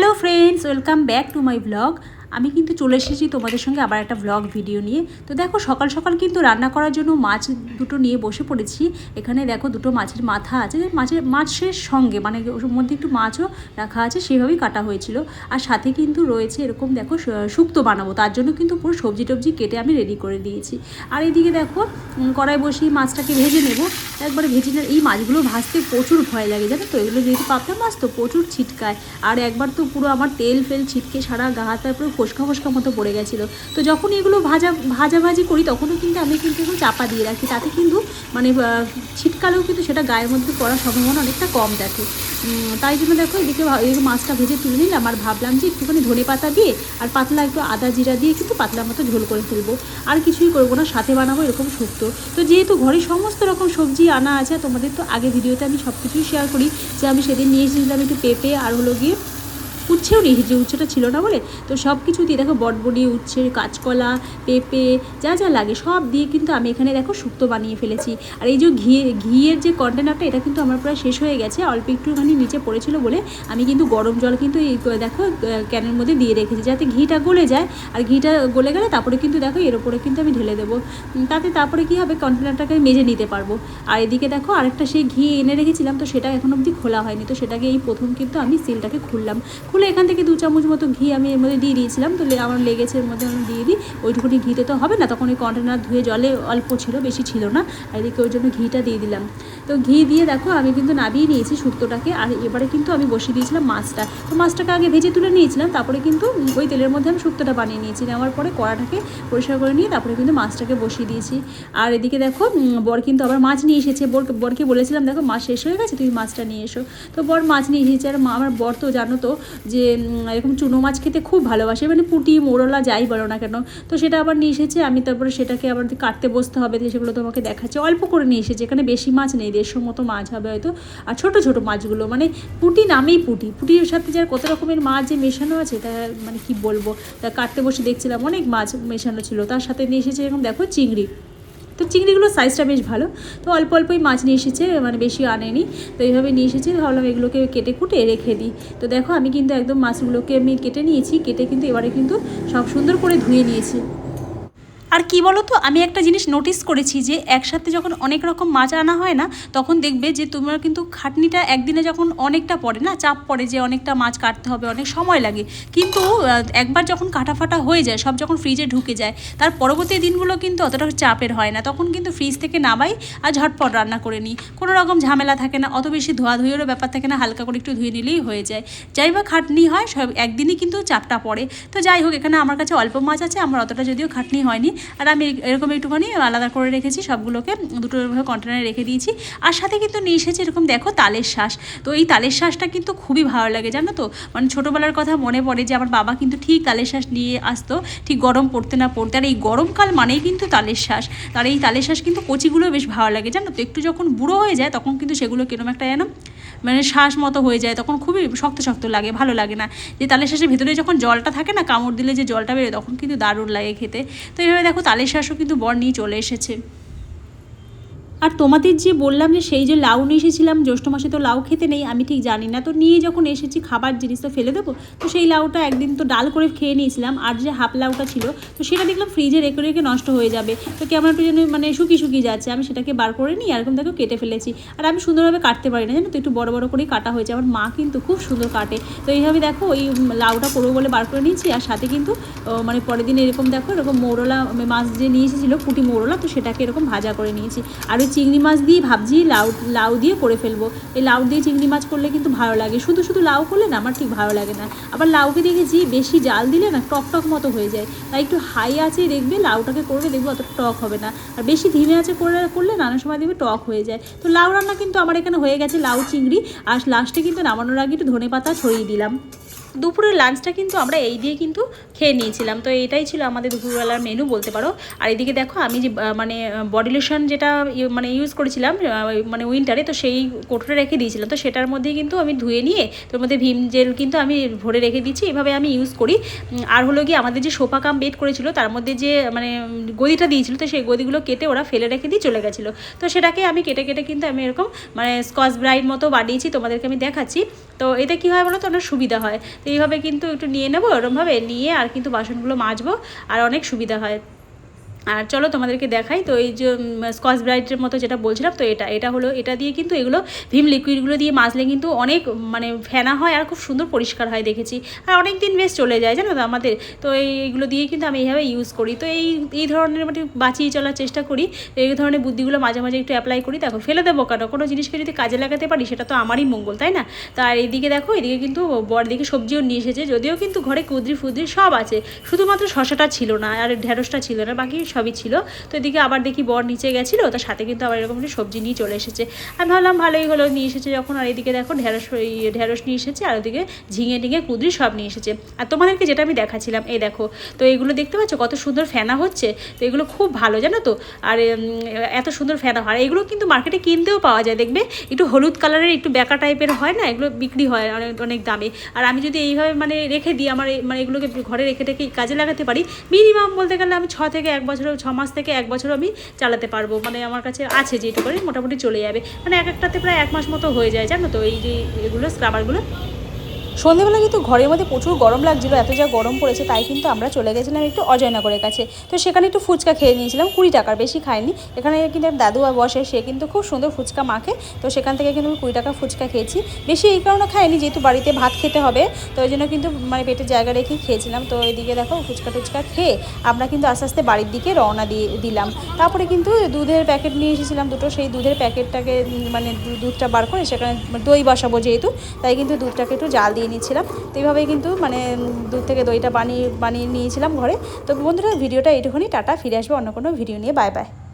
Hello friends, welcome back to my blog. আমি কিন্তু চলে এসেছি তোমাদের সঙ্গে আবার একটা ব্লগ ভিডিও নিয়ে। তো দেখো সকাল সকাল কিন্তু রান্না করার জন্য মাছ দুটো নিয়ে বসে পড়েছি। এখানে দেখো দুটো মাছের মাথা আছে, মাছের সঙ্গে মানে ওর মধ্যে একটু মাছও রাখা আছে, সেভাবেই কাটা হয়েছিল। আর সাথে কিন্তু রয়েছে এরকম দেখো শুক্তো বানাবো, তার জন্য কিন্তু পুরো সবজি টবজি কেটে আমি রেডি করে দিয়েছি। আর এইদিকে দেখো কড়াই বসিয়ে মাছটাকে ভেজে নেবো। একবারে ভেজে এই মাছগুলো ভাজতে প্রচুর ভয় লাগে, জানো তো, এগুলো যেহেতু পাবদা মাছ তো প্রচুর ছিটকায়। আর একবার তো পুরো আমার তেল ফেল ছিটকে সারা গা হাতে পুরো ফোসকা ফোসকা মতো পড়ে গেছিলো। তো যখন এগুলো ভাজাভাজি করি তখনও কিন্তু আমি কিন্তু একটু চাপা দিয়ে রাখি, তাতে কিন্তু মানে ছিটকালেও কিন্তু সেটা গায়ের মধ্যে পড়ার সম্ভাবনা অনেকটা কম থাকে। তাই জন্য দেখো এদিকে মাছটা ভেজে তুলে নিলাম আর ভাবলাম যে একটুখানি ধনে পাতা দিয়ে আর পাতলা একটু আদা জিরা দিয়ে কিন্তু পাতলা মতো ঝোল করে ফেলবো। আর কিছুই করবো না, সাথে বানাবো এরকম শুক্তো। তো যেহেতু ঘরে সমস্ত রকম সবজি আনা আছে, তোমাদের তো আগে ভিডিওতে আমি সব কিছুই শেয়ার করি যে আমি সেদিন নিয়ে এসেছিলাম একটু পেঁপে আর হলো গিয়ে উচ্ছেও নিয়ে এসেছি, উচ্ছেটা ছিল না বলে। তো সব কিছু দিয়ে দেখো বটবডি, উচ্ছে, কাঁচকলা, পেঁপে যা যা লাগে সব দিয়ে কিন্তু আমি এখানে দেখো শুক্তো বানিয়ে ফেলেছি। আর এই যে ঘিয়ের যে কন্টেনারটা, এটা কিন্তু আমার প্রায় শেষ হয়ে গেছে, অল্প একটুখানি নিচে পড়েছিল বলে আমি কিন্তু গরম জল কিন্তু এই দেখো ক্যানের মধ্যে দিয়ে রেখেছি যাতে ঘিটা গলে যায়। আর ঘিটা গলে গেলে তারপরে কিন্তু দেখো এর ওপরে কিন্তু আমি ঢেলে দেবো, তারপরে কী হবে কন্টেনারটাকে মেজে নিতে পারবো। আর এদিকে দেখো আরেকটা সেই ঘি এনে রেখেছিলাম, তো সেটা এখন অবধি খোলা হয়নি, তো সেটাকে এই প্রথম কিন্তু আমি সিলটাকে খুললাম। খুলে এখান থেকে 2 চামচ মতো ঘি আমি এর মধ্যে দিয়ে দিয়েছিলাম। তো আমার লেগেছে এর মধ্যে আমি দিয়ে দিই, ওইটুকুনি ঘিতে তো হবে না, তখন ওই কন্টেনার ধুয়ে জলে অল্প ছিল, বেশি ছিল না, আর এদিকে ওই জন্য ঘিটা দিয়ে দিলাম। তো ঘি দিয়ে দেখো আমি কিন্তু নাবিয়ে নিয়েছি শুক্তোটাকে। আর এবারে কিন্তু আমি বসিয়ে দিয়েছিলাম মাছটা। তো মাছটাকে আগে ভেজে তুলে নিয়েছিলাম, তারপরে কিন্তু ওই তেলের মধ্যে আমি শুক্তোটা বানিয়ে নিয়েছি। নেওয়ার পরে কড়াটাকে পরিষ্কার করে নিয়ে তারপরে কিন্তু মাছটাকে বসিয়ে দিয়েছি। আর এদিকে দেখো বর কিন্তু আবার মাছ নিয়ে এসেছে। বরকে বলেছিলাম দেখো মাছ শেষ হয়ে গেছে, তুমি মাছটা নিয়ে এসো। তো বর মাছ নিয়ে এসেছে। আর আমার বর তো জানো তো যে এরকম চুনো মাছ খেতে খুব ভালোবাসে, মানে পুঁটি মোরলা যাই বলো না কেন। তো সেটা আবার নিয়ে এসেছে, আমি তারপরে সেটাকে আবার কাটতে বসতে হবে, সেগুলো তোমাকে দেখাচ্ছে। অল্প করে নিয়ে এসেছে, এখানে বেশি মাছ নেই, 150 মতো মাছ হবে হয়তো। আর ছোটো ছোটো মাছগুলো মানে পুঁটি নামেই পুঁটির সাথে যার কত রকমের মাছ যে মেশানো আছে তা মানে কি বলবো। তা কাটতে বসে দেখছিলাম অনেক মাছ মেশানো ছিল, তার সাথে নিয়ে এসেছে এরকম দেখো চিংড়ি। তো চিংড়িগুলোর সাইজটা বেশ ভালো, তো অল্প অল্পই মাছ নিয়ে এসেছে, মানে বেশি আনেনি। তো এইভাবে নিয়ে এসেছি, ভাবলাম এগুলোকে কেটে কুটে রেখে দিই। তো দেখো আমি কিন্তু একদম মাছগুলোকে আমি কেটে নিয়েছি, কেটে কিন্তু এবারে কিন্তু সব সুন্দর করে ধুয়ে নিয়েছি। আর কি বলো তো, আমি একটা জিনিস নোটিস করেছি যে একসাথে যখন অনেক রকম মাছ আনা হয় না, তখন দেখবে যে তোমার কিন্তু খাটনিটা একদিনে যখন অনেকটা পড়ে না, চাপ পড়ে যে অনেকটা মাছ কাটতে হবে, অনেক সময় লাগে। কিন্তু একবার যখন কাটাফাটা হয়ে যায়, সব যখন ফ্রিজে ঢুকে যায়, তার পরবর্তী দিনগুলো কিন্তু অতটা চাপের হয় না। তখন কিন্তু ফ্রিজ থেকে নামাই আর ঝটপট রান্না করে নিই, কোনো রকম ঝামেলা থাকে না, অত বেশি ধোয়াধুয়িরও ব্যাপার থাকে না, হালকা করে একটু ধুয়ে নিলেই হয়ে যায়। যাই বা খাটনি হয় সব একদিনই কিন্তু চাপটা পড়ে। তো যাই হোক, এখানে আমার কাছে অল্প মাছ আছে, আমার অতটা যদিও খাটনি হয়নি। আর আমি এরকম একটুখানি আলাদা করে রেখেছি, সবগুলোকে দুটো কন্টেনারে রেখে দিয়েছি। আর সাথে কিন্তু নিয়ে এসেছি এরকম দেখো তালের শাঁস। তো এই তালের শাঁসটা কিন্তু খুবই ভালো লাগে, জানো তো, মানে ছোটোবেলার কথা মনে পড়ে যে আমার বাবা কিন্তু ঠিক তালের শাঁস নিয়ে আসতো, ঠিক গরম পড়তে না পড়তে। আর এই গরমকাল মানেই কিন্তু তালের শাঁস। তার এই তালের শাঁস কিন্তু কচিগুলো বেশ ভালো লাগে, জানো তো, একটু যখন বুড়ো হয়ে যায় তখন কিন্তু সেগুলো কিরকম একটা যেন মানে শ্বাস মতো হয়ে যায়, তখন খুবই শক্ত শক্ত লাগে, ভালো লাগে না। যে তালের শাঁসের ভেতরে যখন জলটা থাকে না, কামড় দিলে যে জলটা বেরোয়, তখন কিন্তু দারুণ লাগে খেতে। তো এইভাবে দেখো তালের শাঁসও কিন্তু বর নিয়ে চলে এসেছে। আর তোমাদের যে বললাম যে সেই যে লাউ নিয়ে এসেছিলাম, জ্যৈষ্ঠ মাসে তো লাউ খেতে নেই, আমি ঠিক জানি না, তো নিয়ে যখন এসেছি খাবার জিনিস তো ফেলে দেবো, তো সেই লাউটা একদিন তো ডাল করে খেয়ে নিয়েছিলাম। আর যে হাফ লাউটা ছিল, তো সেটা দেখলাম ফ্রিজে রেখে রেখে নষ্ট হয়ে যাবে, তো কেমন একটু যেন মানে শুকিয়ে যাচ্ছে। আমি সেটাকে বার করে নিই, এরকম দেখো কেটে ফেলেছি। আর আমি সুন্দরভাবে কাটতে পারি না, জানো তো, একটু বড় বড় করেই কাটা হয়েছে। আমার মা কিন্তু খুব সুন্দর কাটে। তো এইভাবে দেখো ওই লাউটা করবো বলে বার করে নিয়েছি। আর সাথে কিন্তু মানে পরের দিন এরকম দেখো এরকম মৌরলা মাছ যে নিয়ে এসেছিলো, পুঁটি মৌরলা, তো সেটাকে এরকম ভাজা করে নিয়েছি। আর ওই চিংড়ি মাছ দিয়ে ভাবছি লাউ দিয়ে করে ফেলবো। এই লাউ দিয়ে চিংড়ি মাছ করলে কিন্তু ভালো লাগে, শুধু শুধু লাউ করলে না আমার ঠিক ভালো লাগে না। আবার লাউকে দেখেছি বেশি জাল দিলে না টক টক মতো হয়ে যায়, তাই একটু হাই আছে দেখবে লাউটাকে করবে, দেখবে অতটা টক হবে না। আর বেশি ধিমে আছে করলে নানা সময় দেখবে টক হয়ে যায়। তো লাউ রান্না কিন্তু আমার এখানে হয়ে গেছে, লাউ চিংড়ি। আর লাস্টে কিন্তু নামানোর আগে একটু ধনেপাতা ছড়িয়ে দিলাম। দুপুরের লাঞ্চটা কিন্তু আমরা এই দিয়ে কিন্তু খেয়ে নিয়েছিলাম। তো এটাই ছিল আমাদের দুপুরবেলার মেনু বলতে পারো। আর এদিকে দেখো আমি যে মানে বডি লোশন যেটা মানে ইউজ করেছিলাম মানে উইন্টারে, তো সেই কোটোটা রেখে দিয়েছিলাম, তো সেটার মধ্যেই কিন্তু আমি ধুয়ে নিয়ে তোর মধ্যে ভিম জেল কিন্তু আমি ভরে রেখে দিচ্ছি, এভাবে আমি ইউজ করি। আর হলো গিয়ে আমাদের যে সোফা কাম বেড করেছিল, তার মধ্যে যে মানে গদিটা দিয়েছিল, তো সেই গদিগুলো কেটে ওরা ফেলে রেখে দিয়ে চলে গেছিলো। তো সেটাকে আমি কেটে কেটে কিন্তু আমি এরকম মানে স্কচ ব্রাইট মতো বানিয়েছি, তোমাদেরকে আমি দেখাচ্ছি। তো এতে কী হয় বলো তো, অনেক সুবিধা হয়। তো এইভাবে কিন্তু একটু নিয়ে নেবো, এরকমভাবে নিয়ে আর কিন্তু বাসনগুলো মাজবো, আর অনেক সুবিধা হয়। আর চলো তোমাদেরকে দেখাই। তো এই যে স্কচ ব্রাইটের মতো যেটা বলছিলাম, তো এটা হলো, এটা দিয়ে কিন্তু এগুলো ভিম লিকুইডগুলো দিয়ে মাজলে কিন্তু অনেক মানে ফেনা হয় আর খুব সুন্দর পরিষ্কার হয় দেখেছি, আর অনেক দিন বেশ চলে যায় জানো তো আমাদের। তো এইগুলো দিয়ে কিন্তু আমি এইভাবে ইউজ করি। তো এই ধরনের মানে বাঁচিয়ে চলার চেষ্টা করি। তো এই ধরনের বুদ্ধিগুলো মাঝে মাঝে একটু অ্যাপ্লাই করি। দেখো ফেলে দেবো কেন, কোনো জিনিসকে যদি কাজে লাগাতে পারি সেটা তো আমারই মঙ্গল, তাই না? তো আর এইদিকে দেখো, এদিকে কিন্তু বড় দিকে সবজিও নিয়ে এসেছে, যদিও কিন্তু ঘরে কুদরি ফুদরি সব আছে, শুধুমাত্র শশাটা ছিল না আর ঢেঁড়সটা ছিল না, বাকি সবই ছিল। তো এদিকে আবার দেখি বর নিচে গেছিলো, তার সাথে কিন্তু আবার এরকম একটা সবজি নিয়ে চলে এসেছে। আমি ভাবলাম ভালোই হলো নিয়ে এসেছে যখন। আর এদিকে দেখো ঢেঁড়স নিয়ে এসেছে, আর ওদিকে ঝিঙে টিঙে কুদরি সব নিয়ে এসেছে। আর তোমাদেরকে যেটা আমি দেখাচ্ছিলাম, এই দেখো, তো এগুলো দেখতে পাচ্ছ কত সুন্দর ফেনা হচ্ছে। তো এগুলো খুব ভালো জানো তো, আর এত সুন্দর ফেনা হয়। এগুলো কিন্তু মার্কেটে কিনতেও পাওয়া যায়, দেখবে একটু হলুদ কালারের একটু বেঁকা টাইপের হয় না, এগুলো বিক্রি হয় অনেক অনেক দামে। আর আমি যদি এইভাবে মানে রেখে দিই, আমার মানে এগুলোকে ঘরে রেখে কাজে লাগাতে পারি, মিনিমাম বলতে গেলে আমি 6 মাস থেকে 1 বছর আমি চালাতে পারবো। মানে আমার কাছে আছে যেটুকু করে মোটামুটি চলে যাবে, মানে একটাতে প্রায় 1 মাস মতো হয়ে যায় জানো তো, এই যে এগুলো স্ক্রাবারগুলো। সন্ধেবেলা কিন্তু ঘরের মধ্যে প্রচুর গরম লাগছিলো, এত যা গরম পড়েছে, তাই কিন্তু আমরা চলে গেছিলাম একটু অজয়নগরের কাছে। তো সেখানে একটু ফুচকা খেয়ে নিয়েছিলাম 20 টাকার, বেশি খাইনি। এখানে কিন্তু দাদু বসে, সে কিন্তু খুব সুন্দর ফুচকা মাখে। তো সেখান থেকে কিন্তু 20 টাকা ফুচকা খেয়েছি। বেশি এই কারণে খাইনি, যেহেতু বাড়িতে ভাত খেতে হবে, তো ওই জন্য কিন্তু মানে পেটের জায়গা রেখেই খেয়েছিলাম। তো এদিকে দেখো ফুচকা টুচকা খেয়ে আমরা কিন্তু আস্তে আস্তে বাড়ির দিকে রওনা দিলাম। তারপরে কিন্তু দুধের প্যাকেট নিয়ে এসেছিলাম দুটো, সেই দুধের প্যাকেটটাকে মানে দুধটা বার করে সেখানে দই বসাবো যেহেতু, তাই কিন্তু দুধটাকে একটু জাল দিয়ে নিচ্ছিলাম। তো এইভাবেই কিন্তু মানে দুধ থেকে দইটা বানিয়ে নিয়েছিলাম ঘরে। তো বন্ধুরা ভিডিওটা এইটুকুনি, টাটা, ফিরে আসবো অন্য কোনো ভিডিও নিয়ে, বাই বাই।